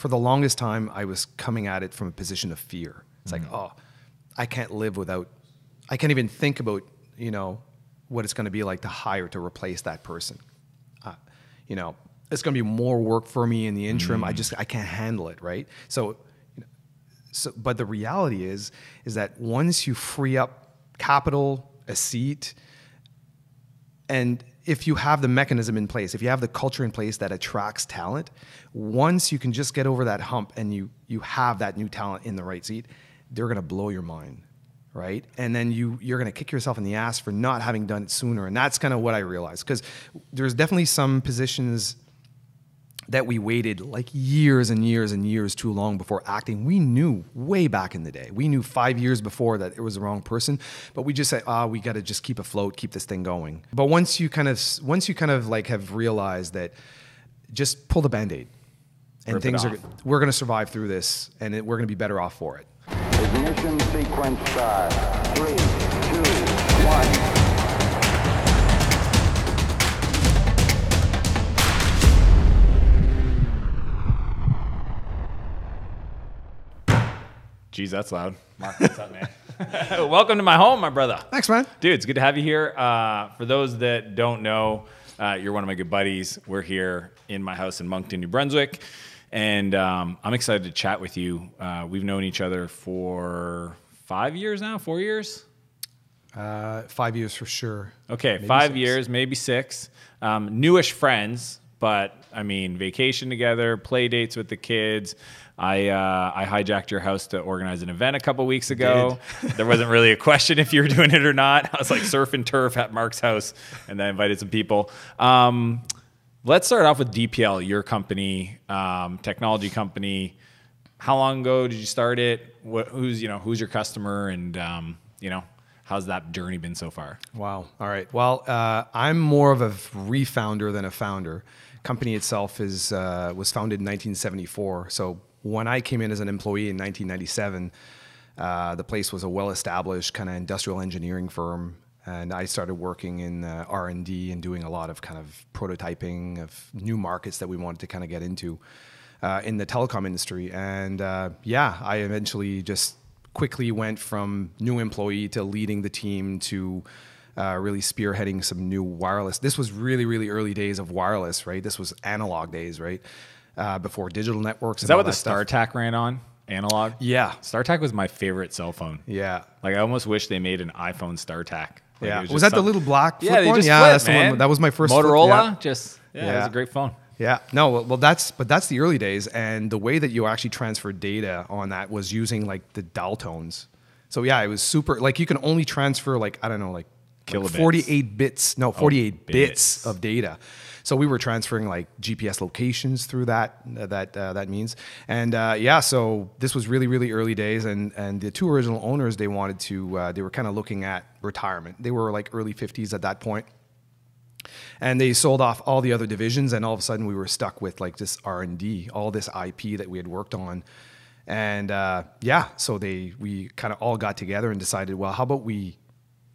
for the longest time, I was coming at it from a position of fear. It's like, oh, I can't even think about, what it's going to be like to hire to replace that person. It's going to be more work for me in the interim. I can't handle it. Right. But the reality is that once you free up capital, a seat, and if you have the mechanism in place, if you have the culture in place that attracts talent, once you can just get over that hump and you have that new talent in the right seat, they're going to blow your mind, right? And then you're going to kick yourself in the ass for not having done it sooner. And that's kind of what I realized, because there's definitely some positions that we waited like years and years and years too long before acting. We knew way back in the day. We knew 5 years before that it was the wrong person, but we just said, we got to just keep afloat, keep this thing going. But once you kind of like have realized that, just pull the Band-Aid, and we're going to survive through this, and we're going to be better off for it. Ignition sequence start. 3, 2, 1. Geez, that's loud. Mark, what's up, man? Welcome to my home, my brother. Thanks, man. Dude, it's good to have you here. For those that don't know, you're one of my good buddies. We're here in my house in Moncton, New Brunswick, and I'm excited to chat with you. We've known each other for 5 years now, 4 years? 5 years for sure. Okay, maybe 5 6. years, maybe 6. Newish friends, but I mean, vacation together, play dates with the kids. I hijacked your house to organize an event a couple weeks ago. There wasn't really a question if you were doing it or not. I was like surf and turf at Mark's house, and then I invited some people. Let's start off with DPL, your company, technology company. How long ago did you start it? Who's your customer, and how's that journey been so far? Wow. All right. Well, I'm more of a refounder than a founder. Company itself was founded in 1974. So when I came in as an employee in 1997, the place was a well-established kind of industrial engineering firm, and I started working in R&D and doing a lot of kind of prototyping of new markets that we wanted to kind of get into in the telecom industry. And I eventually just quickly went from new employee to leading the team to really spearheading some new wireless. This was really, really early days of wireless, right? This was analog days, right? Before digital networks. Is that what the StarTAC ran on? Analog? Yeah. StarTAC was my favorite cell phone. Yeah. Like, I almost wish they made an iPhone StarTAC. Like, yeah. Was that the little black flip they one? just Yeah, flip, that's the one. That was my first Motorola. Flip, It was a great phone. Yeah. No, well, that's the early days, and the way that you actually transferred data on that was using like the dial tones. So yeah, it was super. Like, you can only transfer Kilobits. 48 bits. No, 48 bits of data. So we were transferring like GPS locations through that means. And so this was really, really early days. And the two original owners, they wanted to, they were kind of looking at retirement. They were like early 50s at that point. And they sold off all the other divisions, and all of a sudden we were stuck with like this R&D, all this IP that we had worked on. And so we kind of all got together and decided, well, how about we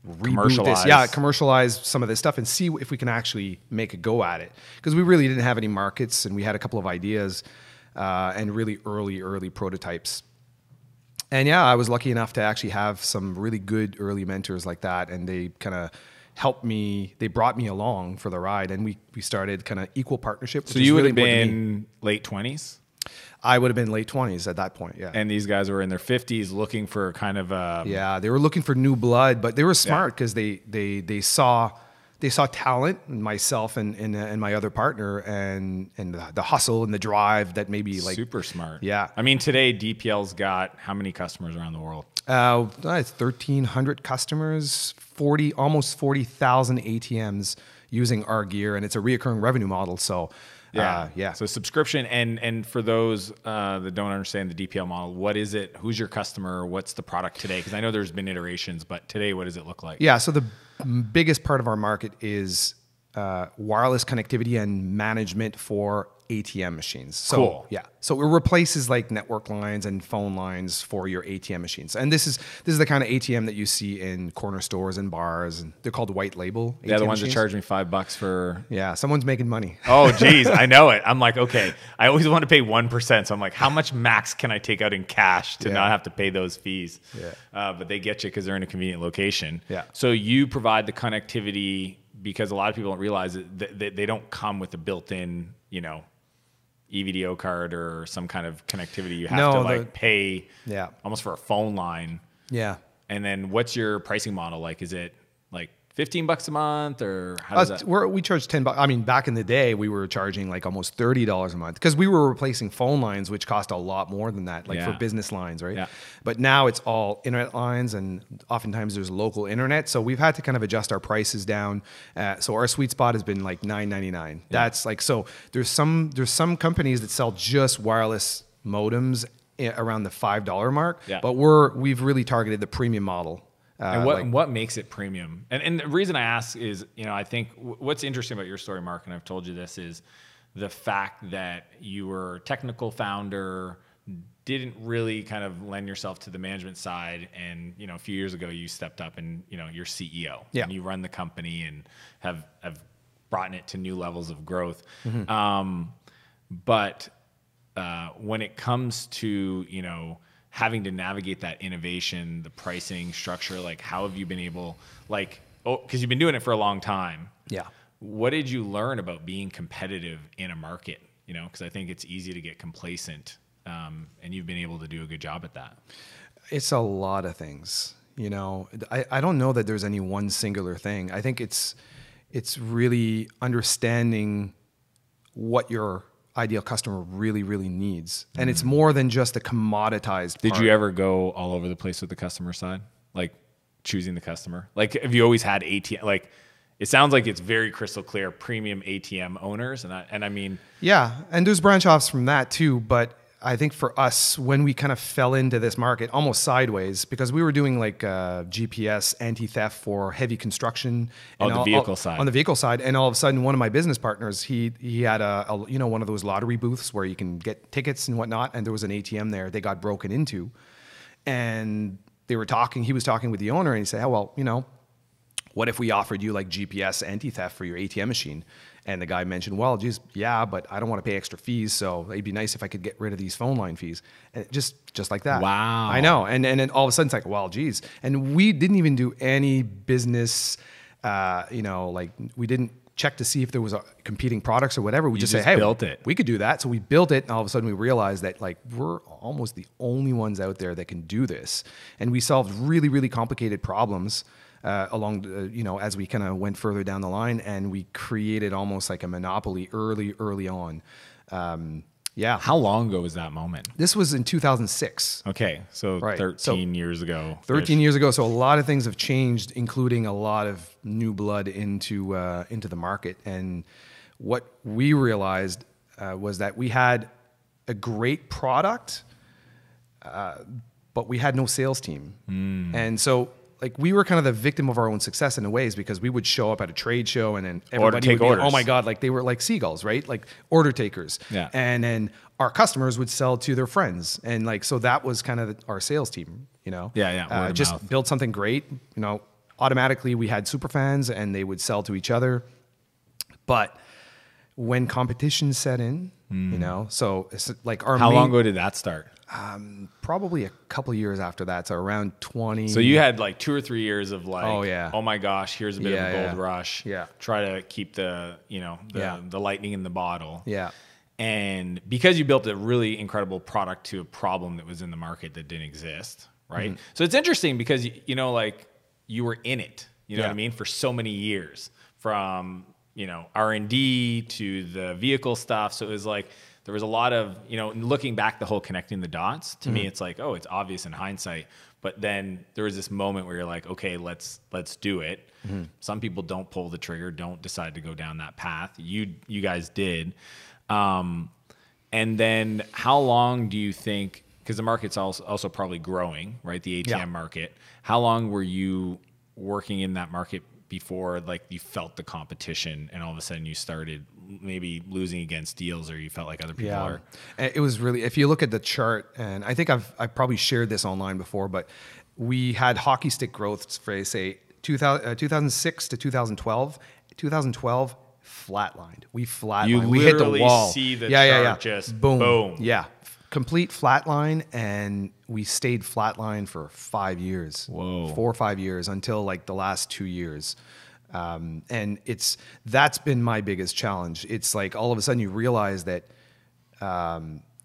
reboot this? Yeah, commercialize some of this stuff and see if we can actually make a go at it. Because we really didn't have any markets, and we had a couple of ideas and really early prototypes. And I was lucky enough to actually have some really good early mentors like that, and they kind of helped me. They brought me along for the ride, and we started kind of equal partnership. So you would have been late 20s? I would have been late 20s at that point, yeah. And these guys were in their 50s looking for kind of they were looking for new blood, but they were smart because they saw talent in myself and my other partner, and the hustle and the drive that maybe like super smart. Yeah. I mean, today DPL's got how many customers around the world? It's 1,300 customers, almost 40,000 ATMs using our gear, and it's a reoccurring revenue model. So So subscription, and for those that don't understand the DPL model, what is it? Who's your customer? What's the product today? Because I know there's been iterations, but today, what does it look like? Yeah, so the biggest part of our market is wireless connectivity and management for ATM machines. So Cool. yeah, so it replaces like network lines and phone lines for your ATM machines. And this is the kind of ATM that you see in corner stores and bars, and they're called white label ATM Yeah, the ones machines. that charge me $5 for. Yeah, someone's making money. Oh, geez, I know it. I'm like, okay, I always want to pay 1%. So I'm like, how much max can I take out in cash to not have to pay those fees? Yeah. But they get you because they're in a convenient location. Yeah. So you provide the connectivity because a lot of people don't realize that they don't come with a built-in, EVDO card or some kind of connectivity. You have to pay almost for a phone line. Yeah. And then what's your pricing model like? Is it like $15 a month, or how does that? We charge $10. I mean, back in the day, we were charging like almost $30 a month because we were replacing phone lines, which cost a lot more than that, like for business lines, right? Yeah. But now it's all internet lines, and oftentimes there's local internet. So we've had to kind of adjust our prices down. So our sweet spot has been like $9.99. That's like, so there's some companies that sell just wireless modems around the $5 mark. Yeah. But we've really targeted the premium model. And what makes it premium? And the reason I ask is, I think what's interesting about your story, Mark, and I've told you this, is the fact that you were a technical founder, didn't really kind of lend yourself to the management side. And, a few years ago, you stepped up and, you're CEO. Yeah. And you run the company and have brought it to new levels of growth. But when it comes to, having to navigate that innovation, the pricing structure, like how have you been able, because you've been doing it for a long time. Yeah. What did you learn about being competitive in a market? Because I think it's easy to get complacent, and you've been able to do a good job at that. It's a lot of things. I don't know that there's any one singular thing. I think it's really understanding what your ideal customer really, really needs. And it's more than just a commoditized Did part. you ever go all over the place with the customer side? Like choosing the customer? Like, have you always had ATM? Like, it sounds like it's very crystal clear premium ATM owners. And I mean... Yeah, and there's branch offs from that too, but I think for us, when we kind of fell into this market almost sideways, because we were doing like GPS anti-theft for heavy construction on the vehicle side. On the vehicle side, and all of a sudden, one of my business partners, he had a one of those lottery booths where you can get tickets and whatnot, and there was an ATM there. They got broken into, and they were talking. He was talking with the owner, and he said, "Oh well, what if we offered you like GPS anti-theft for your ATM machine?" And the guy mentioned, well, geez, yeah, but I don't want to pay extra fees, so it'd be nice if I could get rid of these phone line fees. And just like that. Wow. I know. And then all of a sudden it's like, well, geez. And we didn't even do any business, like we didn't check to see if there was competing products or whatever. We just say, hey, built it. We could do that. So we built it, and all of a sudden we realized that like we're almost the only ones out there that can do this. And we solved really, really complicated problems as we kind of went further down the line, and we created almost like a monopoly early on. How long ago was that moment? This was in 2006. Okay, so Right. 13 years ago. 13 years ago. So a lot of things have changed, including a lot of new blood into the market. And what we realized was that we had a great product, but we had no sales team. And so like we were kind of the victim of our own success in a ways, because we would show up at a trade show and then everybody would be, orders. oh my God, like they were like seagulls, right? Like order takers. Yeah. And then our customers would sell to their friends. And like, so that was kind of our sales team, Yeah. Word of just mouth. build something great. Automatically we had super fans and they would sell to each other. But when competition set in, so it's like our How long ago did that start? probably a couple of years after that, so around 20. So you had like 2 or 3 years of like, Oh, yeah. oh my gosh, here's a bit of a gold rush. Yeah. Try to keep the lightning in the bottle. Yeah. And because you built a really incredible product to a problem that was in the market that didn't exist, right? Mm-hmm. So it's interesting because, like you were in it, you know Yeah. what I mean? For so many years, from, R&D to the vehicle stuff. So it was like, there was a lot of, looking back, the whole connecting the dots, to me, it's like, oh, it's obvious in hindsight. But then there was this moment where you're like, okay, let's do it. Some people don't pull the trigger, don't decide to go down that path. You guys did. And then how long do you think, because the market's also probably growing, right? The ATM market. How long were you working in that market before like you felt the competition and all of a sudden you started maybe losing against deals, or you felt like other people Yeah, are. it was really. If you look at the chart, and I think I've probably shared this online before, but we had hockey stick growth for say 2006 to 2012. 2012 flatlined. We flatlined. You We hit the literally wall. see the yeah, chart just boom. boom. Yeah, complete flatline, and we stayed flatline for 5 years. Whoa. 4 or 5 years until like the last 2 years. And that's been my biggest challenge. It's like all of a sudden you realize that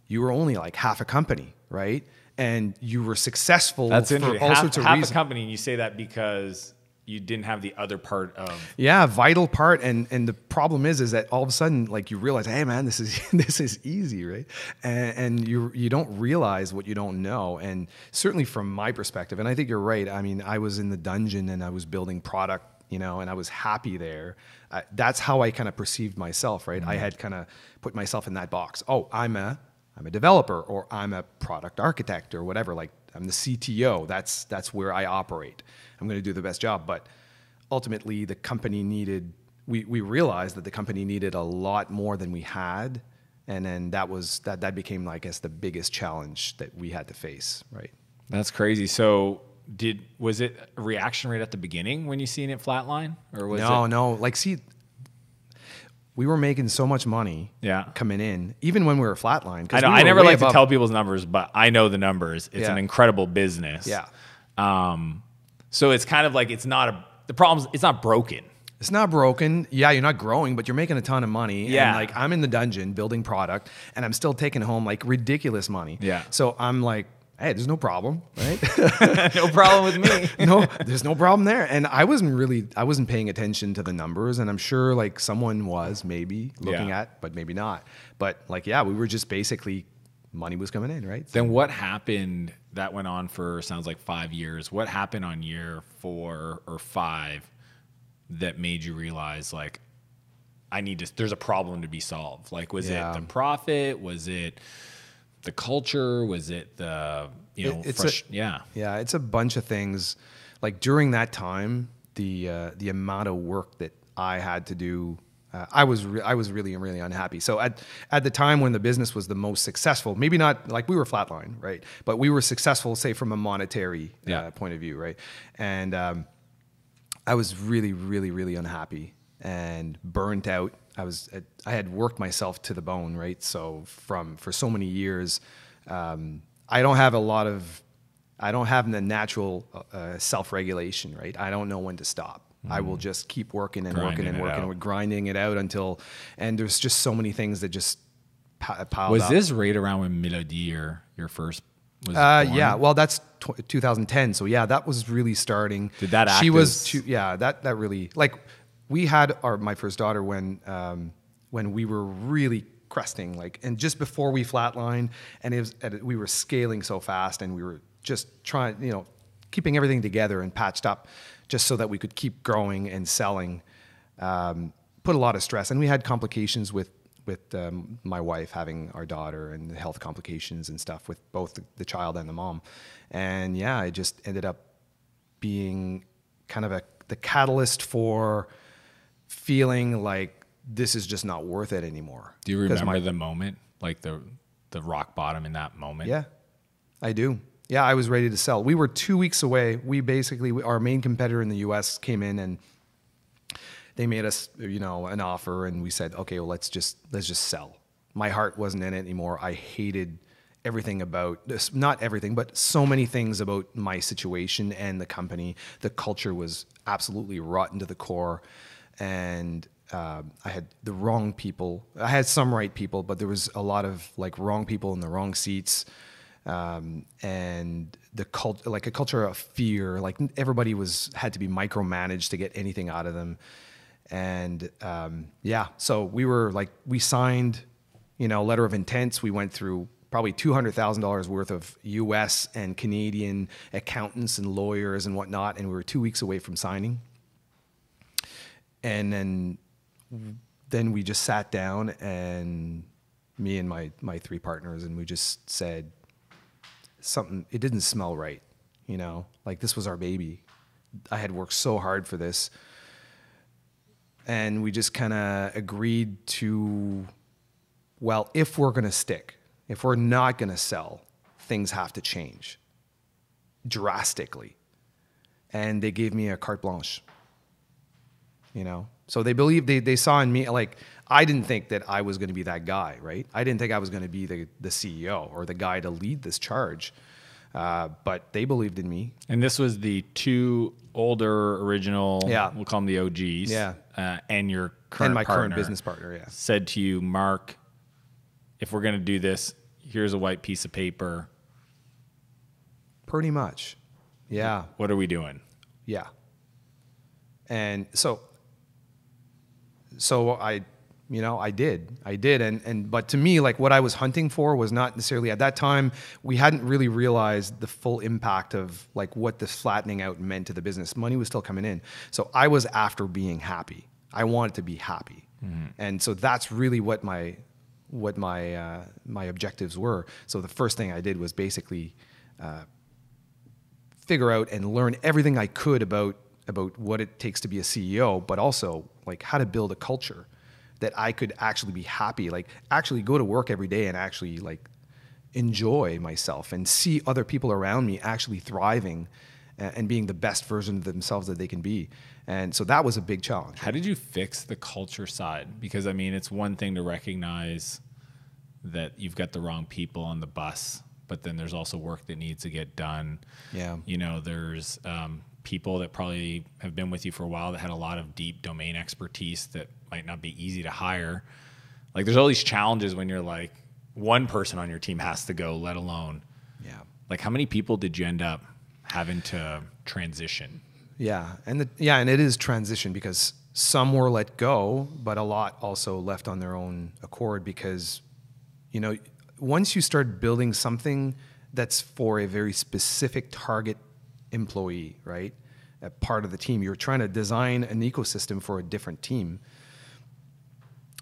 you were only like half a company, right? And you were successful That's for interesting. all sorts of half reasons. a company, and you say that because you didn't have the other part of. Yeah, vital part. And the problem is that all of a sudden, like you realize, hey man, this is this is easy, right? And you don't realize what you don't know. And certainly from my perspective, and I think you're right. I mean, I was in the dungeon and I was building product, and I was happy there. That's how I kind of perceived myself, right? I had kind of put myself in that box. Oh, I'm a developer, or I'm a product architect, or whatever. Like I'm the CTO. That's where I operate. I'm going to do the best job. But ultimately, the company needed. We realized that the company needed a lot more than we had, and then that became, I guess, the biggest challenge that we had to face, right? That's crazy. So was it a reaction rate at the beginning when you seen it flatline, or was No. Like, see, we were making so much money coming in, even when we were flatline. I know. I never like to tell people's numbers, but I know the numbers. It's an incredible business. Yeah. So it's kind of like it's not broken. It's not broken. Yeah, you're not growing, but you're making a ton of money. Yeah. And like I'm in the dungeon building product, and I'm still taking home like ridiculous money. Yeah. So I'm like, hey, there's no problem, right? No problem with me. No, there's no problem there. And I wasn't paying attention to the numbers, and I'm sure like someone was maybe looking at, but maybe not. But like, yeah, we were just basically, money was coming in, right? Then what happened that went on for, sounds like 5 years. What happened on year 4 or 5 that made you realize like, there's a problem to be solved? Like, was it the profit? Was it the culture? Was it the, yeah, it's a bunch of things. Like during that time, the amount of work that I had to do, I was really unhappy. So at the time when the business was the most successful, maybe not like we were flatline, right? But we were successful, say from a monetary point of view, right? And I was really unhappy and burnt out. I had worked myself to the bone, right? So for so many years, I don't have the natural self-regulation, right? I don't know when to stop. I will just keep working and grinding it out and there's just so many things that just piled up. Was this right around when Melody, or your first, was born? Yeah, well, that's 2010. So yeah, that was really starting. Did that act that really, like, we had my first daughter when we were really cresting, like, and just before we flatlined, and we were scaling so fast, and we were just trying, keeping everything together and patched up, just so that we could keep growing and selling. Put a lot of stress, and we had complications with my wife having our daughter, and the health complications and stuff with both the child and the mom. And yeah, it just ended up being kind of the catalyst for feeling like this is just not worth it anymore. Do you remember the moment, like the rock bottom in that moment? Yeah, I do. Yeah, I was ready to sell. We were 2 weeks away. Our main competitor in the US came in, and they made us, an offer, and we said, okay, well, let's just sell. My heart wasn't in it anymore. I hated everything about this, not everything, but so many things about my situation and the company. The culture was absolutely rotten to the core, and I had the wrong people. I had some right people, but there was a lot of like wrong people in the wrong seats. And the like a culture of fear, like everybody had to be micromanaged to get anything out of them. And, so we signed, letter of intents. We went through probably $200,000 worth of US and Canadian accountants and lawyers and whatnot. And we were 2 weeks away from signing. And then we just sat down, and me and my 3 partners, and we just said, it didn't smell right, like this was our baby. I had worked so hard for this, and we just kind of agreed to, well, if we're going to stick, if we're not going to sell, things have to change drastically. And they gave me a carte blanche, you know? So they believed, they saw in me, like, I didn't think that I was going to be that guy, right? I didn't think I was going to be the CEO or the guy to lead this charge. But they believed in me. And this was the two older original, we'll call them the OGs. Yeah. And your current And my partner current business partner, yeah. said to you, Mark, if we're going to do this, here's a white piece of paper. Pretty much. Yeah. What are we doing? Yeah. And so I did. But to me, like, what I was hunting for was not necessarily, at that time, we hadn't really realized the full impact of like what this flattening out meant to the business. Money was still coming in. So I was after being happy. I wanted to be happy. Mm-hmm. And so that's really what my objectives were. So the first thing I did was basically figure out and learn everything I could about what it takes to be a CEO, but also like how to build a culture that I could actually be happy, like actually go to work every day and actually like enjoy myself and see other people around me actually thriving and being the best version of themselves that they can be. And so that was a big challenge. How did you fix the culture side? Because I mean, it's one thing to recognize that you've got the wrong people on the bus, but then there's also work that needs to get done. Yeah. You know, there's people that probably have been with you for a while that had a lot of deep domain expertise that might not be easy to hire. Like, there's all these challenges when you're like, one person on your team has to go, let alone. Yeah. Like, how many people did you end up having to transition? Yeah. And it is transition because some were let go, but a lot also left on their own accord because, you know, once you start building something that's for a very specific target employee, right? A part of the team, you're trying to design an ecosystem for a different team.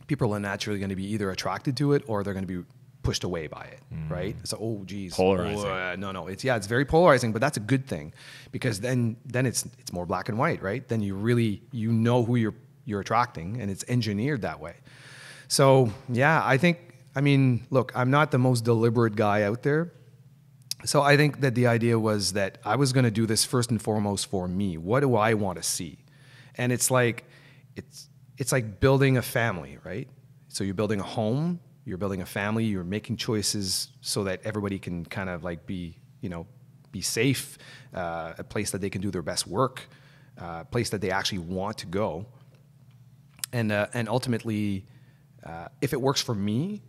People are naturally going to be either attracted to it or they're going to be pushed away by it, right? So, oh, geez. Polarizing. No. It's very polarizing, but that's a good thing because then it's more black and white, right? Then you really, you know who you're attracting and it's engineered that way. So, yeah, I mean, look, I'm not the most deliberate guy out there. So I think that the idea was that I was going to do this first and foremost for me. What do I want to see? And it's like building a family, right? So you're building a home, you're building a family, you're making choices so that everybody can kind of like be safe, a place that they can do their best work, a place that they actually want to go. And ultimately, if it works for me,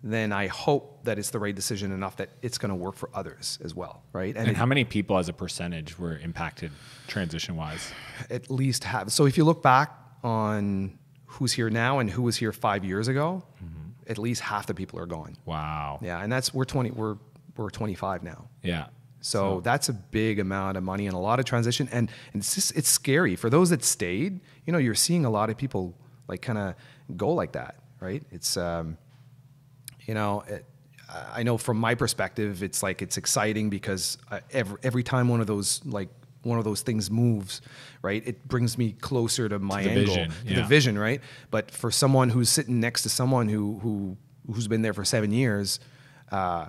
then I hope that it's the right decision enough that it's going to work for others as well, right? And how many people as a percentage were impacted transition-wise? At least half. So if you look back on who's here now and who was here 5 years ago, at least half the people are gone. Wow. Yeah, and that's we're 25 now. Yeah. So that's a big amount of money and a lot of transition, and it's scary for those that stayed. You know, you're seeing a lot of people like kind of go like that, right? It's you know, I know from my perspective, it's like it's exciting because every time one of those things moves, right, it brings me closer to my angle, the vision, right? But for someone who's sitting next to someone who's been there for 7 years,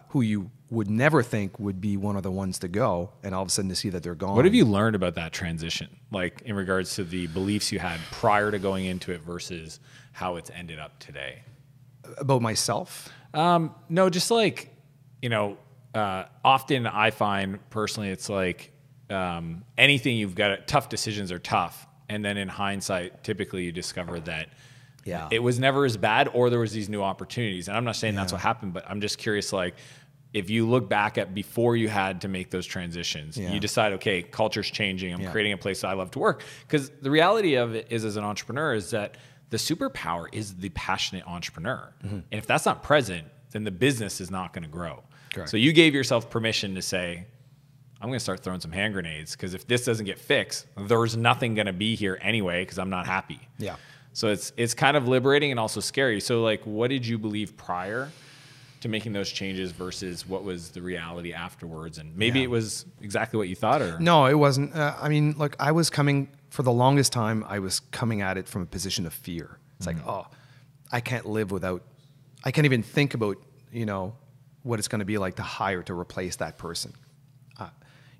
who you would never think would be one of the ones to go, and all of a sudden to see that they're gone. What have you learned about that transition, like in regards to the beliefs you had prior to going into it versus how it's ended up today? About myself? No, just like, you know, often I find personally, it's like anything you've got, tough decisions are tough. And then in hindsight, typically you discover that it was never as bad or there was these new opportunities. And I'm not saying that's what happened, but I'm just curious, like, if you look back at before you had to make those transitions, you decide, okay, culture's changing. I'm creating a place that I love to work. Because the reality of it is, as an entrepreneur, is that the superpower is the passionate entrepreneur. And if that's not present, then the business is not going to grow. Correct. So you gave yourself permission to say, I'm going to start throwing some hand grenades because if this doesn't get fixed, there's nothing going to be here anyway because I'm not happy. Yeah. So it's kind of liberating and also scary. So like, what did you believe prior to making those changes versus what was the reality afterwards? And maybe it was exactly what you thought, or? No, it wasn't. I mean, look, I was coming for the longest time, I was coming at it from a position of fear. It's like, oh, I can't even think about, what it's going to be like to hire to replace that person.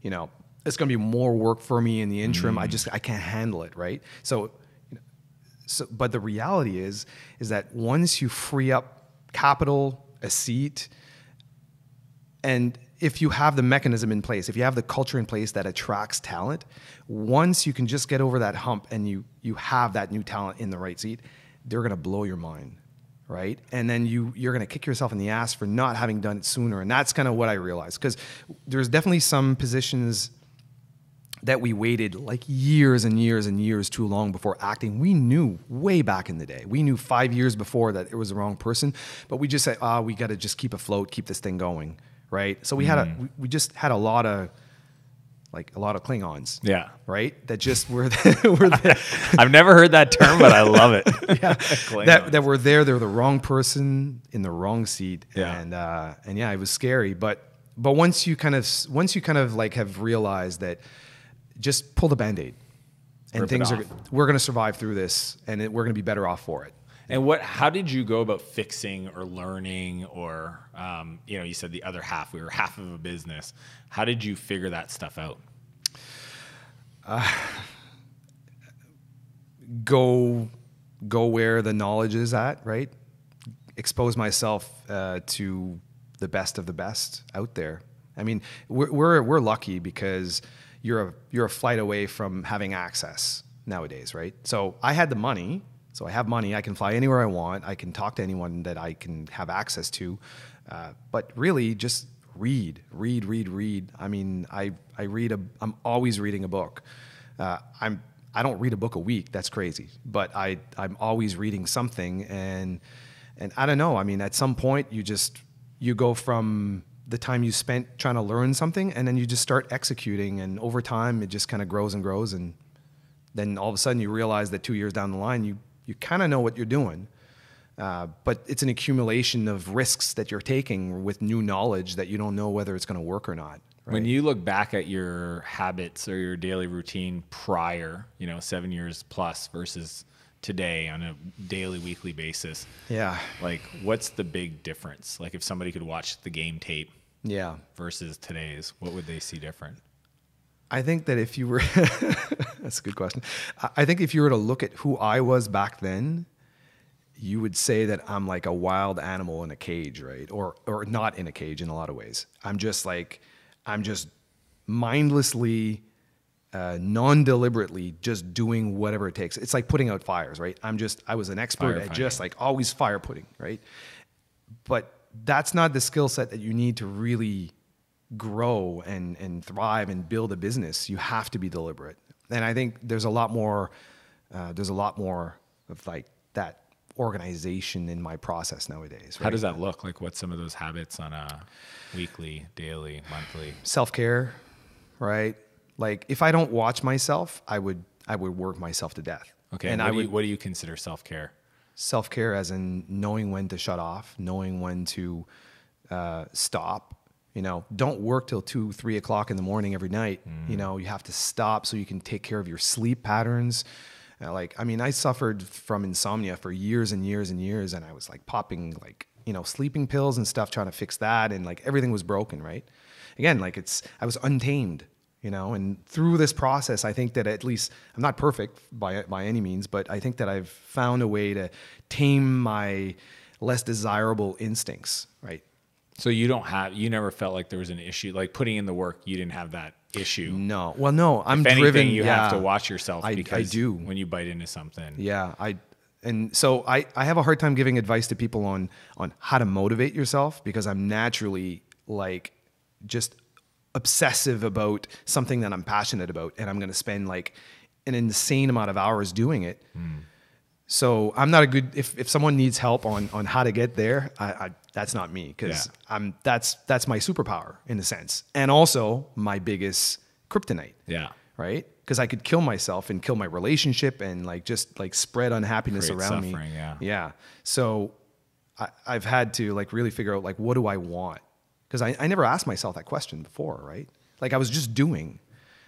It's going to be more work for me in the interim. I can't handle it. Right. But the reality is that once you free up capital, a seat, and if you have the mechanism in place, if you have the culture in place that attracts talent, once you can just get over that hump and you have that new talent in the right seat, they're going to blow your mind, right? And then you're going to kick yourself in the ass for not having done it sooner. And that's kind of what I realized, because there's definitely some positions that we waited like years and years and years too long before acting. We knew way back in the day. We knew 5 years before that it was the wrong person, but we just said, we got to just keep afloat, keep this thing going. Right. So we just had a lot of Klingons. Yeah. Right. That just were I've never heard that term, but I love it. Yeah. that were there. They're the wrong person in the wrong seat. Yeah. And yeah, it was scary. But once you kind of like have realized that, just pull the Band-Aid and we're going to survive through this, and we're going to be better off for it. And how did you go about fixing or learning, or, you said the other half, we were half of a business. How did you figure that stuff out? Go where the knowledge is at, right? Expose myself to the best of the best out there. I mean, we're lucky because you're a flight away from having access nowadays, right? So I had the money. So I have money. I can fly anywhere I want. I can talk to anyone that I can have access to. But really, just read. I mean, I'm always reading a book. I don't read a book a week. That's crazy. But I'm always reading something. And I don't know. I mean, at some point, you go from the time you spent trying to learn something, and then you just start executing. And over time, it just kind of grows and grows. And then all of a sudden, you realize that 2 years down the line, you kind of know what you're doing, but it's an accumulation of risks that you're taking with new knowledge that you don't know whether it's going to work or not. Right? When you look back at your habits or your daily routine prior, 7 years plus versus today on a daily, weekly basis, yeah, like what's the big difference? Like if somebody could watch the game tape, yeah, versus today's, what would they see different? I think that if you were, that's a good question. I think if you were to look at who I was back then, you would say that I'm like a wild animal in a cage, right? Or not in a cage in a lot of ways. I'm just mindlessly, non-deliberately just doing whatever it takes. It's like putting out fires, right? I was an expert at just like always fire putting, right? But that's not the skill set that you need to really grow and thrive and build a business. You have to be deliberate. And I think there's a lot more of like that organization in my process nowadays. Right? How does that look? Like what's some of those habits on a weekly, daily, monthly? Self-care, right? Like if I don't watch myself, I would work myself to death. Okay. And what do you consider self-care? Self-care as in knowing when to shut off, knowing when to stop. Don't work till 2, 3 o'clock in the morning every night. You have to stop so you can take care of your sleep patterns. I suffered from insomnia for years and years and years, and I was like popping sleeping pills and stuff, trying to fix that, and like everything was broken, right? Again, I was untamed, and through this process, I think that at least I'm not perfect by any means, but I think that I've found a way to tame my less desirable instincts, right? So you never felt like there was an issue, like putting in the work, you didn't have that issue? No. Well, no, I'm if anything, driven. You have to watch yourself because I do. When you bite into something. Yeah. And so I have a hard time giving advice to people on how to motivate yourself, because I'm naturally like just obsessive about something that I'm passionate about, and I'm going to spend like an insane amount of hours doing it. So I'm not a good, if someone needs help on how to get there, that's not me, because that's my superpower in a sense. And also my biggest kryptonite. Yeah. Right? Because I could kill myself and kill my relationship and like just like spread unhappiness around me. Yeah. So I've had to like really figure out like, what do I want? Because I never asked myself that question before, right? Like I was just doing.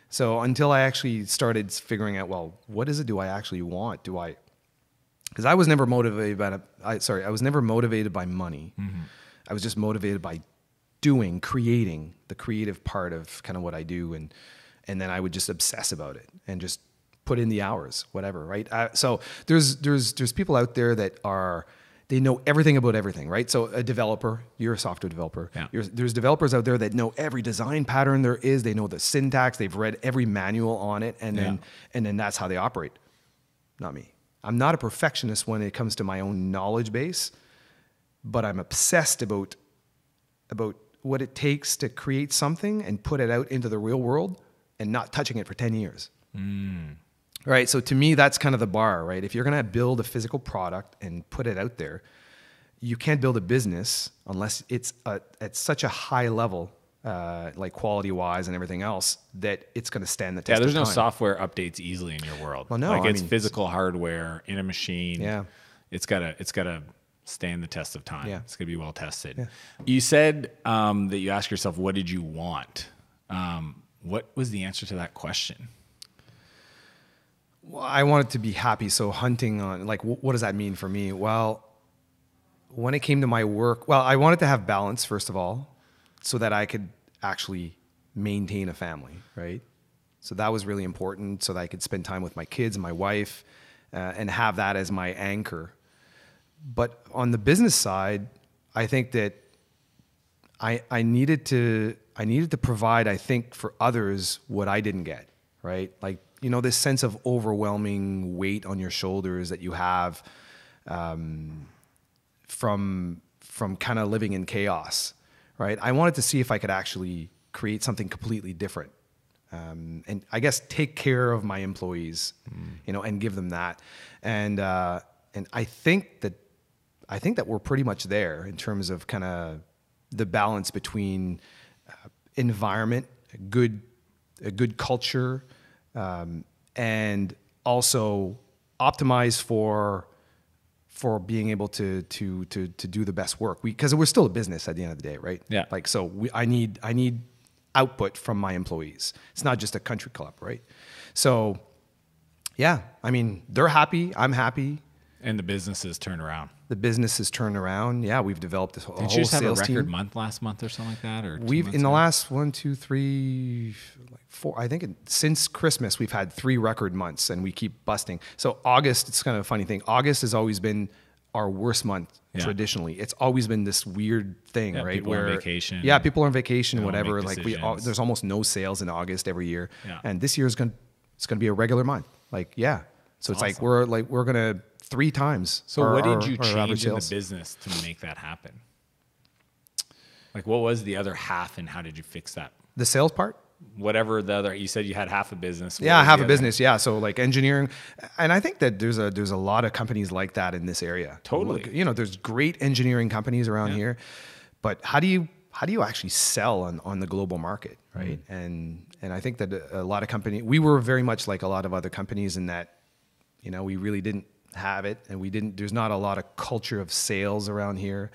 So until I actually started figuring out, well, what is it do I actually want? Because I was never motivated by I was never motivated by money. I was just motivated by creating the creative part of kind of what I do, and then I would just obsess about it and just put in the hours, whatever, right? So there's people out there that they know everything about everything, right? So a developer, you're a software developer. Yeah. There's developers out there that know every design pattern there is. They know the syntax. They've read every manual on it, and then that's how they operate. Not me. I'm not a perfectionist when it comes to my own knowledge base, but I'm obsessed about what it takes to create something and put it out into the real world and not touching it for 10 years. Right. So to me, that's kind of the bar, right? If you're going to build a physical product and put it out there, you can't build a business unless it's at such a high level, like quality wise and everything else, that it's going to stand the test of time. There's no software updates easily in your world. Well, no, like I it's mean, physical hardware in a machine. Yeah. It's gotta stand the test of time. Yeah. It's gonna be well tested. Yeah. You said that you ask yourself, what did you want? What was the answer to that question? Well, I wanted to be happy. So hunting on, like, what does that mean for me? Well, when it came to my work, well, I wanted to have balance, first of all, so that I could actually maintain a family, right? So that was really important, so that I could spend time with my kids and my wife, and have that as my anchor. But on the business side, I think that I needed to provide, I think, for others what I didn't get, right? Like, you know, this sense of overwhelming weight on your shoulders that you have from kind of living in chaos, right? I wanted to see if I could actually create something completely different, and I guess take care of my employees, you know, and give them that. And I think that we're pretty much there in terms of kind of the balance between environment, a good culture, and also optimize for being able to do the best work. Because we're still a business at the end of the day, right? Yeah. Like, so I need output from my employees. It's not just a country club, right? So yeah, I mean, they're happy, I'm happy. And the business has turned around. The business has turned around. Yeah, we've developed this whole Did you just have a sales record team. month last month or something like that? Or We've in the last 1, 2, 3, like 4. I think since Christmas we've had 3 record months, and we keep busting. So August, it's kind of a funny thing. August has always been our worst month traditionally. It's always been this weird thing, right? People are on vacation. Yeah, people are on vacation, They don't whatever. make Like decisions. there's almost no sales in August every year, Yeah. and this year it's going to be a regular month. Like, yeah. So it's awesome. we're gonna 3 times. So what did you our average change in the sales. business to make that happen? Like, what was the other half, and how did you fix that? The sales part? Whatever the other, you said you had half a business. What Yeah, was half the a other? business. Yeah, so like engineering, and I think that there's a lot of companies like that in this area. Totally. Look, you know, there's great engineering companies around here, but how do you actually sell on the global market, right? And I think that a lot of companies, we were very much like a lot of other companies in that, you know, we really didn't have it, and there's not a lot of culture of sales around here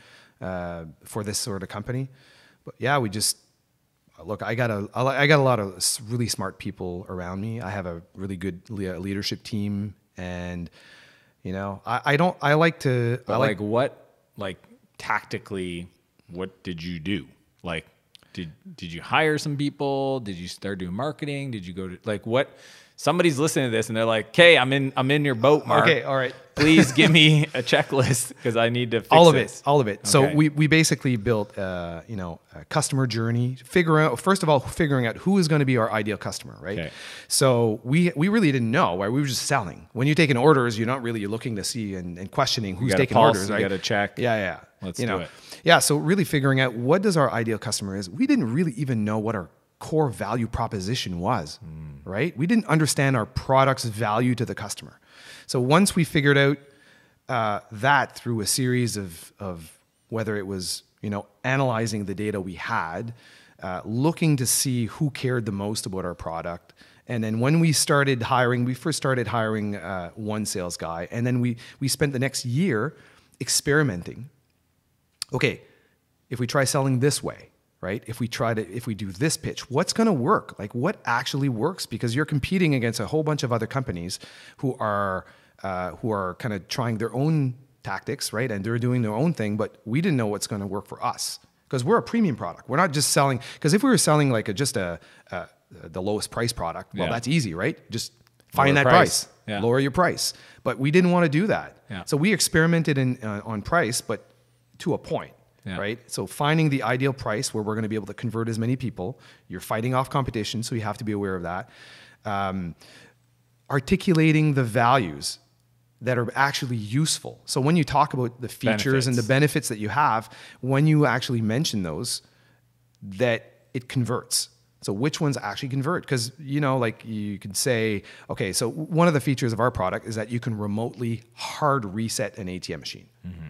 for this sort of company. But yeah, we just look. I got a lot of really smart people around me. I have a really good leadership team, and you know, Like tactically, what did you do? Like, did you hire some people? Did you start doing marketing? Did you go to, like, what? Somebody's listening to this and they're like, "Okay, I'm in your boat, Mark. Okay, all right. Please give me a checklist because I need to fix all of this." it. Okay. So we basically built a customer journey. Figuring out who is going to be our ideal customer, right? Okay. So we really didn't know, right? We were just selling. When you're taking orders, you're not really looking to see and questioning who's got a taking pulse, orders, you right? got to check. Yeah. Let's you know, do it. Yeah. So really figuring out what does our ideal customer is. We didn't really even know what our core value proposition was, right? We didn't understand our product's value to the customer. So once we figured out that through a series of whether it was, you know, analyzing the data we had, looking to see who cared the most about our product. And then when we started hiring, we first started hiring one sales guy. And then we spent the next year experimenting. Okay, if we try selling this way, right? If we do this pitch, what's going to work? Like what actually works? Because you're competing against a whole bunch of other companies who are kind of trying their own tactics, right? And they're doing their own thing, but we didn't know what's going to work for us because we're a premium product. We're not just selling, because if we were selling like the lowest price product, well, that's easy, right? Just find that price. Yeah. Lower your price. But we didn't want to do that. Yeah. So we experimented on price, but to a point. Yeah. Right. So finding the ideal price where we're going to be able to convert as many people. You're fighting off competition, so you have to be aware of that. Articulating the values that are actually useful. So when you talk about the features and the benefits that you have, when you actually mention those, that it converts. So which ones actually convert? Because, like you could say, okay, so one of the features of our product is that you can remotely hard reset an ATM machine. Mm-hmm.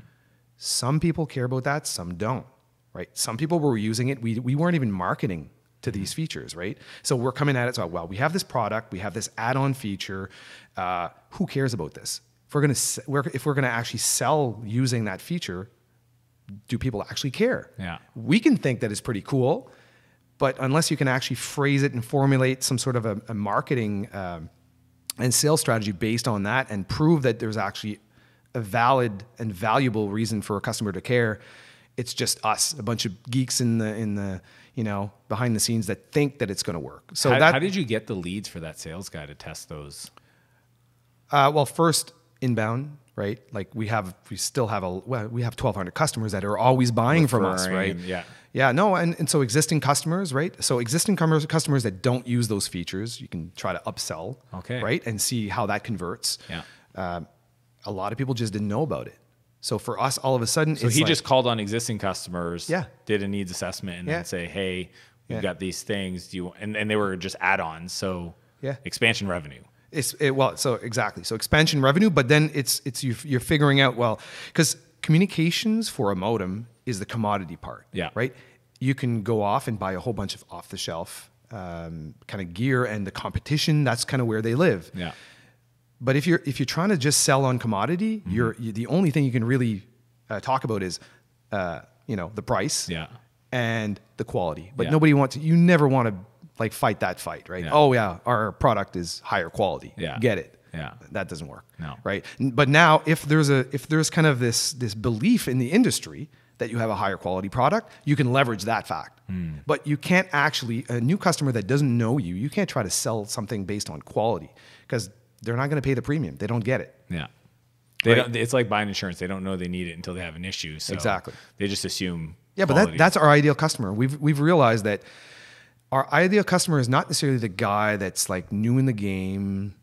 Some people care about that, some don't, right? Some people were using it. We weren't even marketing to these features, right? So we're coming at it, so, well, we have this product, we have this add-on feature. Who cares about this? If we're gonna actually sell using that feature, do people actually care? Yeah. We can think that it's pretty cool, but unless you can actually phrase it and formulate some sort of a marketing and sales strategy based on that and prove that there's actually a valid and valuable reason for a customer to care, it's just us, a bunch of geeks in the behind the scenes that think that it's going to work. So how did you get the leads for that sales guy to test those? Well, first inbound, right? Like we have 1,200 customers that are always buying from us, right? And so existing customers, right? So existing customers that don't use those features, you can try to upsell, right, and see how that converts. Yeah. A lot of people just didn't know about it. So for us, all of a sudden, so he just called on existing customers, did a needs assessment, and then say, "Hey, we've got these things. Do you?" And they were just add-ons. So expansion revenue. So exactly. So expansion revenue, but then you're figuring out, well, because communications for a modem is the commodity part. Yeah. Right. You can go off and buy a whole bunch of off-the-shelf kind of gear, and the competition, that's kind of where they live. Yeah. But if you're trying to just sell on commodity, the only thing you can really talk about is the price and the quality. But you never want to like fight that fight, right? Yeah. Oh yeah, our product is higher quality. Yeah. Get it. Yeah. That doesn't work. No. Right. But now if there's kind of this belief in the industry that you have a higher quality product, you can leverage that fact. But you can't actually, a new customer that doesn't know you can't try to sell something based on quality because they're not going to pay the premium. They don't get it. Yeah. It's like buying insurance. They don't know they need it until they have an issue. So exactly. They just assume. Yeah, but that's our ideal customer. We've realized that our ideal customer is not necessarily the guy that's like new in the game.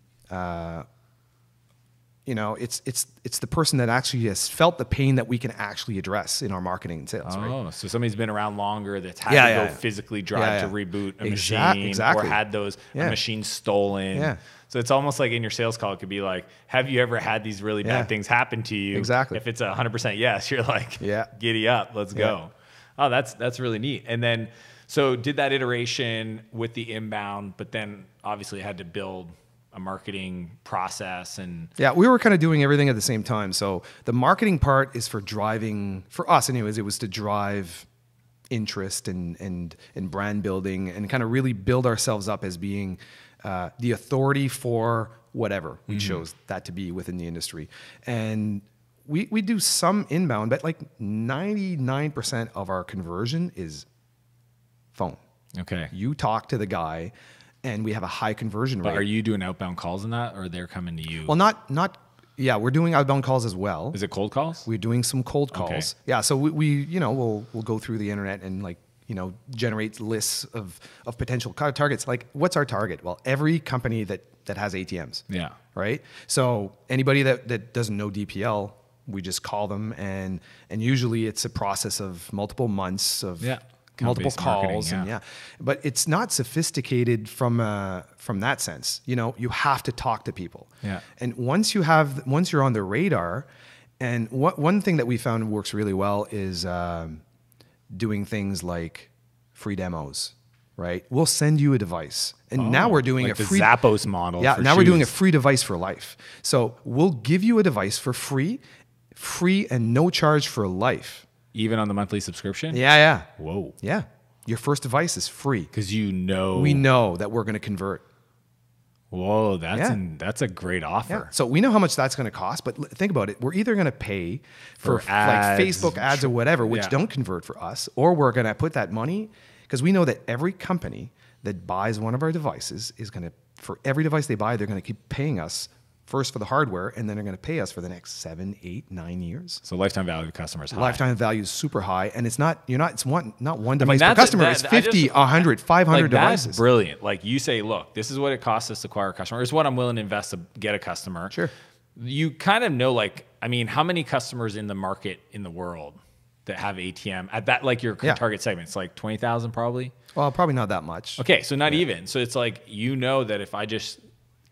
It's the person that actually has felt the pain that we can actually address in our marketing and sales. Oh, right? So somebody's been around longer that's had to go physically drive to reboot a machine or had a machine stolen. Yeah. So it's almost like in your sales call, it could be like, have you ever had these really bad things happen to you? Exactly. If it's 100% yes, you're like, giddy up, let's go. Oh, that's really neat. And then, so did that iteration with the inbound, but then obviously had to build a marketing process and we were kind of doing everything at the same time. So the marketing part is for us anyways, it was to drive interest and brand building and kind of really build ourselves up as being the authority for whatever we chose that to be within the industry. And we do some inbound, but like 99% of our conversion is phone. Okay. You talk to the guy and we have a high conversion rate. But are you doing outbound calls in that, or they're coming to you? Well, we're doing outbound calls as well. Is it cold calls? We're doing some cold calls. Okay. Yeah. So we'll go through the internet and generate lists of potential targets. Like, what's our target? Well, every company that has ATMs. Yeah. Right. So anybody that doesn't know DPL, we just call them, and usually it's a process of multiple months of multiple calls, but it's not sophisticated from that sense. You have to talk to people. Yeah. And once you're on the radar, and one thing that we found works really well is doing things like free demos. Right? We'll send you a device. And now we're doing like a free Zappos model. Yeah, now we're doing a free device for life. So we'll give you a device for free and no charge for life. Even on the monthly subscription? Yeah. Whoa. Yeah. Your first device is free. Because we know that we're going to convert. Whoa, that's a great offer. Yeah. So we know how much that's going to cost, but think about it. We're either going to pay for ads, like Facebook ads or whatever, which don't convert for us, or we're going to put that money, because we know that every company that buys one of our devices is going to, for every device they buy, they're going to keep paying us first for the hardware, and then they're going to pay us for the next 7, 8, 9 years. So lifetime value of customers high. Lifetime value is super high, and it's not one device per customer. It's 50, 100, 500 devices. That's brilliant. Like you say, look, this is what it costs us to acquire a customer. Here's what I'm willing to invest to get a customer. Sure. You kind of know, like, I mean, how many customers in the market in the world that have ATM at that, like your target segment? It's like 20,000 probably. Well, probably not that much. Okay, so not even. So it's like, you know that if I just,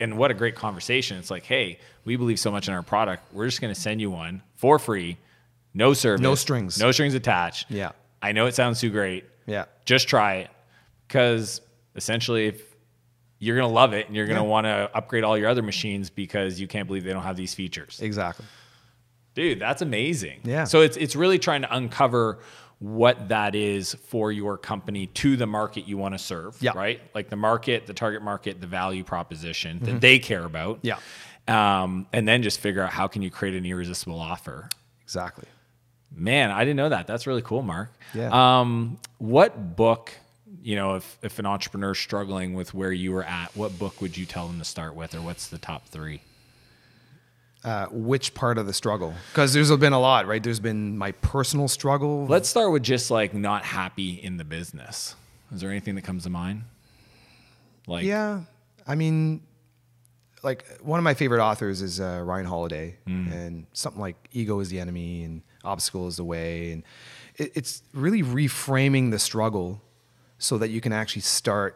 and what a great conversation. It's like, hey, we believe so much in our product. We're just going to send you one for free, no service, no strings attached. Yeah. I know it sounds too great. Yeah. Just try it, because essentially, if you're going to love it and you're going to want to upgrade all your other machines because you can't believe they don't have these features. Exactly. Dude, that's amazing. Yeah. So it's really trying to uncover what that is for your company to the market you want to serve, right? Like the market, the target market, the value proposition that they care about. Yeah. And then just figure out how can you create an irresistible offer. Exactly. Man, I didn't know that. That's really cool, Mark. Yeah. What book, if an entrepreneur is struggling with where you were at, what book would you tell them to start with, or what's the top 3? Which part of the struggle? Because there's been a lot, right? There's been my personal struggle. Let's start with just like not happy in the business. Is there anything that comes to mind? Like, yeah, I mean, like one of my favorite authors is Ryan Holiday, and something like ego is the enemy and obstacle is the way. And it's really reframing the struggle so that you can actually start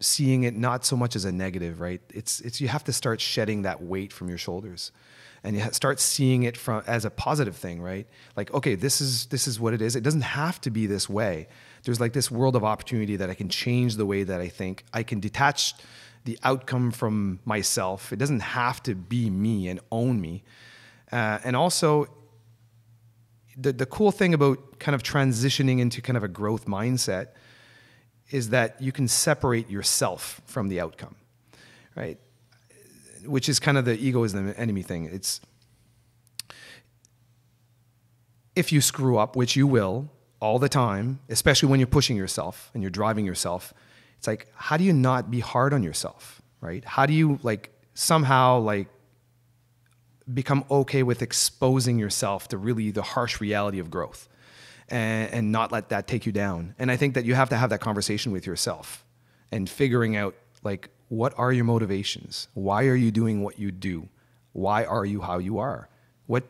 seeing it not so much as a negative, right? It's you have to start shedding that weight from your shoulders, and you start seeing it as a positive thing, right? Like, okay, this is what it is. It doesn't have to be this way. There's like this world of opportunity that I can change the way that I think. I can detach the outcome from myself. It doesn't have to be me and own me. And also, the cool thing about kind of transitioning into kind of a growth mindset is that you can separate yourself from the outcome, right? Which is kind of the ego is the enemy thing. It's if you screw up, which you will all the time, especially when you're pushing yourself and you're driving yourself, it's like, how do you not be hard on yourself, right? How do you somehow become okay with exposing yourself to really the harsh reality of growth? And not let that take you down. And I think that you have to have that conversation with yourself and figuring out, what are your motivations? Why are you doing what you do? Why are you how you are? What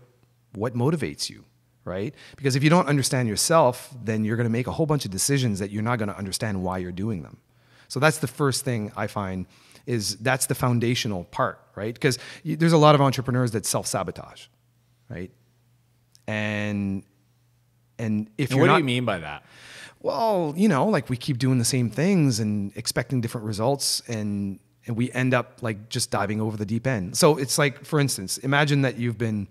motivates you, right? Because if you don't understand yourself, then you're going to make a whole bunch of decisions that you're not going to understand why you're doing them. So that's the first thing I find that's the foundational part, right? Because there's a lot of entrepreneurs that self-sabotage, right? And if you're what not, do you mean by that? Well, we keep doing the same things and expecting different results, and we end up just diving over the deep end. So it's like, for instance, imagine that you've been,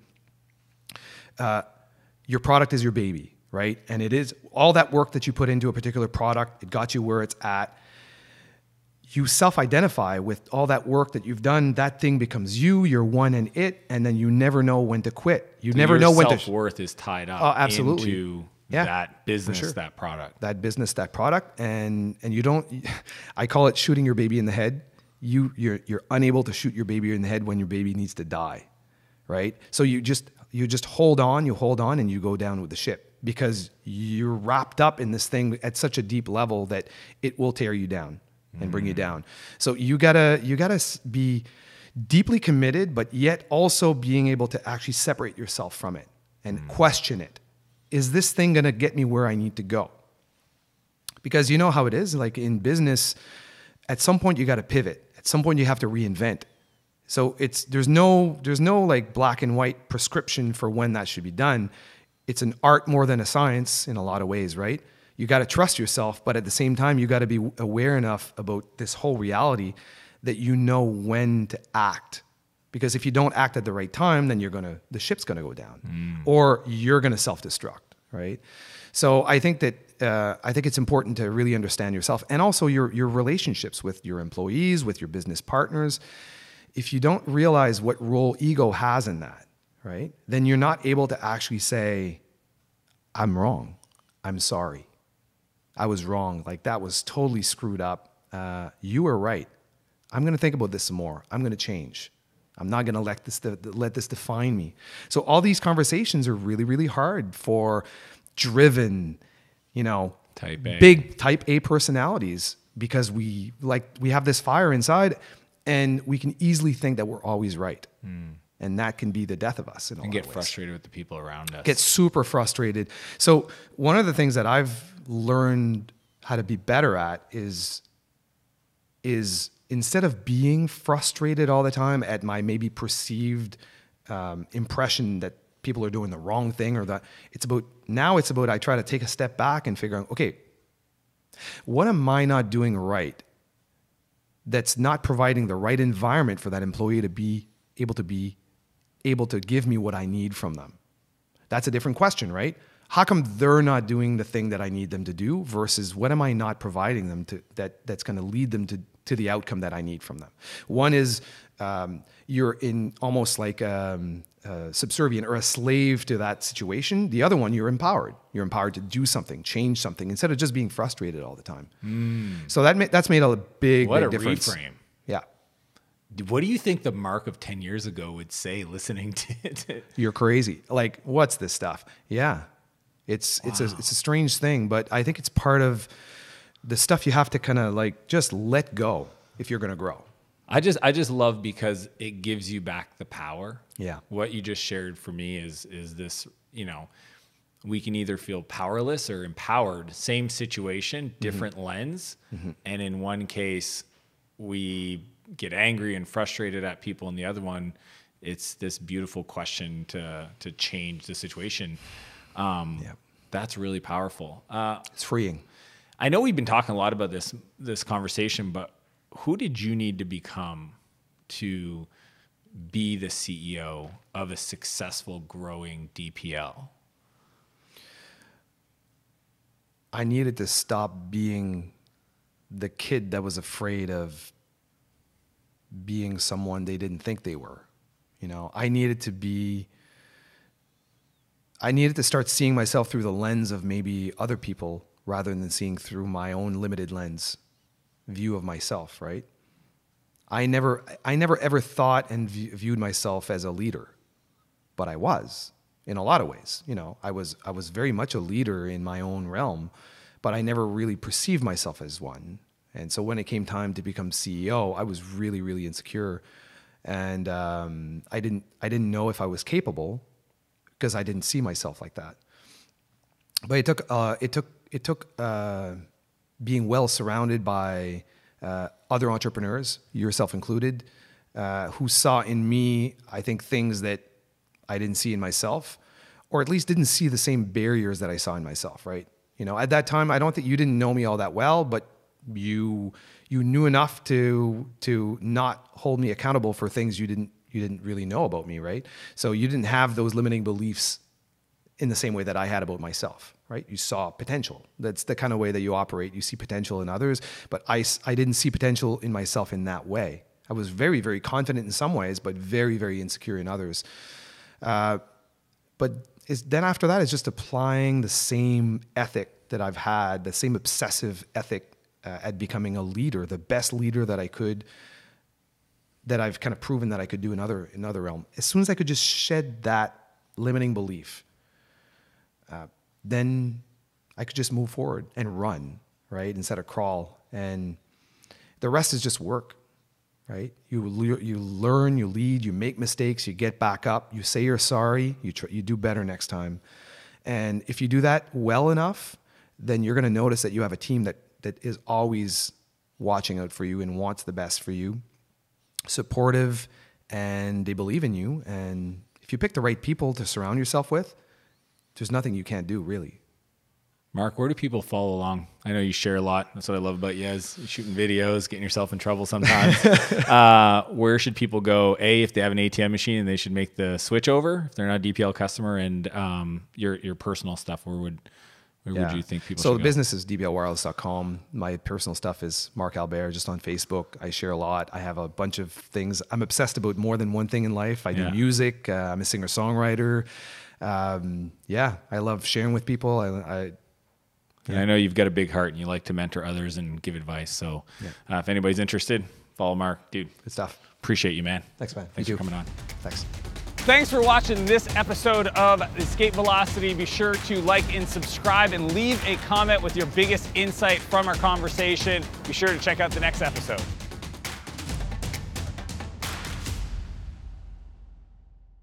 your product is your baby, right? And it is all that work that you put into a particular product. It got you where it's at. You self-identify with all that work that you've done. That thing becomes you're one and it, and then you never know when to quit. You never know when to. Self-worth is tied up absolutely. into that business, that product. That business, that product, and you don't. I call it shooting your baby in the head. You're unable to shoot your baby in the head when your baby needs to die, right? So you just hold on, and you go down with the ship because you're wrapped up in this thing at such a deep level that it will tear you down and bring you down. So you gotta be deeply committed, but yet also being able to actually separate yourself from it and question it. Is this thing gonna get me where I need to go? Because you know how it is, in business, at some point you gotta pivot. At some point you have to reinvent. So there's no black and white prescription for when that should be done. It's an art more than a science in a lot of ways, right? You got to trust yourself, but at the same time, you got to be aware enough about this whole reality that you know when to act. Because if you don't act at the right time, then the ship's gonna go down, or you're gonna self-destruct, right? So I think that I think it's important to really understand yourself and also your relationships with your employees, with your business partners. If you don't realize what role ego has in that, right, then you're not able to actually say, I'm wrong. I'm sorry. I was wrong. Like, that was totally screwed up. You were right. I'm going to think about this some more. I'm going to change. I'm not going to let this define me. So all these conversations are really, really hard for driven, big type A personalities, because we have this fire inside and we can easily think that we're always right. And that can be the death of us. And get frustrated with the people around us. Get super frustrated. So one of the things that I've learned how to be better at is instead of being frustrated all the time at my maybe perceived impression that people are doing the wrong thing, or that it's about I try to take a step back and figure out, okay, what am I not doing right that's not providing the right environment for that employee to be able to give me what I need from them? That's a different question, right? How come they're not doing the thing that I need them to do versus what am I not providing them to that's going to lead them to the outcome that I need from them? One is you're in almost like subservient or a slave to that situation. The other one, you're empowered. You're empowered to do something, change something, instead of just being frustrated all the time. So that's made a big difference. Reframe. Yeah. What do you think the Mark of 10 years ago would say listening to You're crazy. Like, what's this stuff? Yeah. It's a strange thing, but I think it's part of the stuff you have to kind of like just let go if you're going to grow. I just love because it gives you back the power. Yeah. What you just shared for me is this, we can either feel powerless or empowered. Same situation, different lens. And in one case, we get angry and frustrated at people. In the other one, it's this beautiful question to change the situation. That's really powerful. It's freeing. I know we've been talking a lot about this conversation, but who did you need to become to be the CEO of a successful, growing DPL? I needed to stop being the kid that was afraid of being someone they didn't think they were. I needed to start seeing myself through the lens of maybe other people rather than seeing through my own limited lens view of myself, right? I never ever thought and viewed myself as a leader, but I was in a lot of ways. I was very much a leader in my own realm, but I never really perceived myself as one. And so when it came time to become CEO, I was really, really insecure, and I didn't know if I was capable because I didn't see myself like that. But it took being well surrounded by other entrepreneurs, yourself included, who saw in me, I think, things that I didn't see in myself, or at least didn't see the same barriers that I saw in myself, right? At that time, I don't think you didn't know me all that well, but you knew enough to not hold me accountable for things you didn't really know about me, right? So you didn't have those limiting beliefs in the same way that I had about myself, right? You saw potential. That's the kind of way that you operate. You see potential in others, but I didn't see potential in myself in that way. I was very, very confident in some ways, but very, very insecure in others. But then after that, it's just applying the same ethic that I've had, the same obsessive ethic at becoming a leader, the best leader that I could, that I've kind of proven that I could do in other realm. As soon as I could just shed that limiting belief, then I could just move forward and run, right, instead of crawl. And the rest is just work, right? You learn, you lead, you make mistakes, you get back up, you say you're sorry, you do better next time. And if you do that well enough, then you're going to notice that you have a team that is always watching out for you and wants the best for you, supportive, and they believe in you. And if you pick the right people to surround yourself with, there's nothing you can't do, really. Mark, where do people follow along? I know you share a lot. That's what I love about you, is shooting videos, getting yourself in trouble sometimes. Where should people go? If they have an ATM machine and they should make the switch over, if they're not a DPL customer, and your personal stuff, where Where would you think people So should the go? business is dplwireless.com. My personal stuff is Marc Albert, just on Facebook. I share a lot. I have a bunch of things. I'm obsessed about more than one thing in life. I do music. I'm a singer-songwriter. I love sharing with people. And I know you've got a big heart and you like to mentor others and give advice. So if anybody's interested, follow Marc. Dude, Good stuff. appreciate you, man. Thanks, man. Thanks You for too. coming on. Thanks. Thanks for watching this episode of Escape Velocity. Be sure to like and subscribe and leave a comment with your biggest insight from our conversation. Be sure to check out the next episode.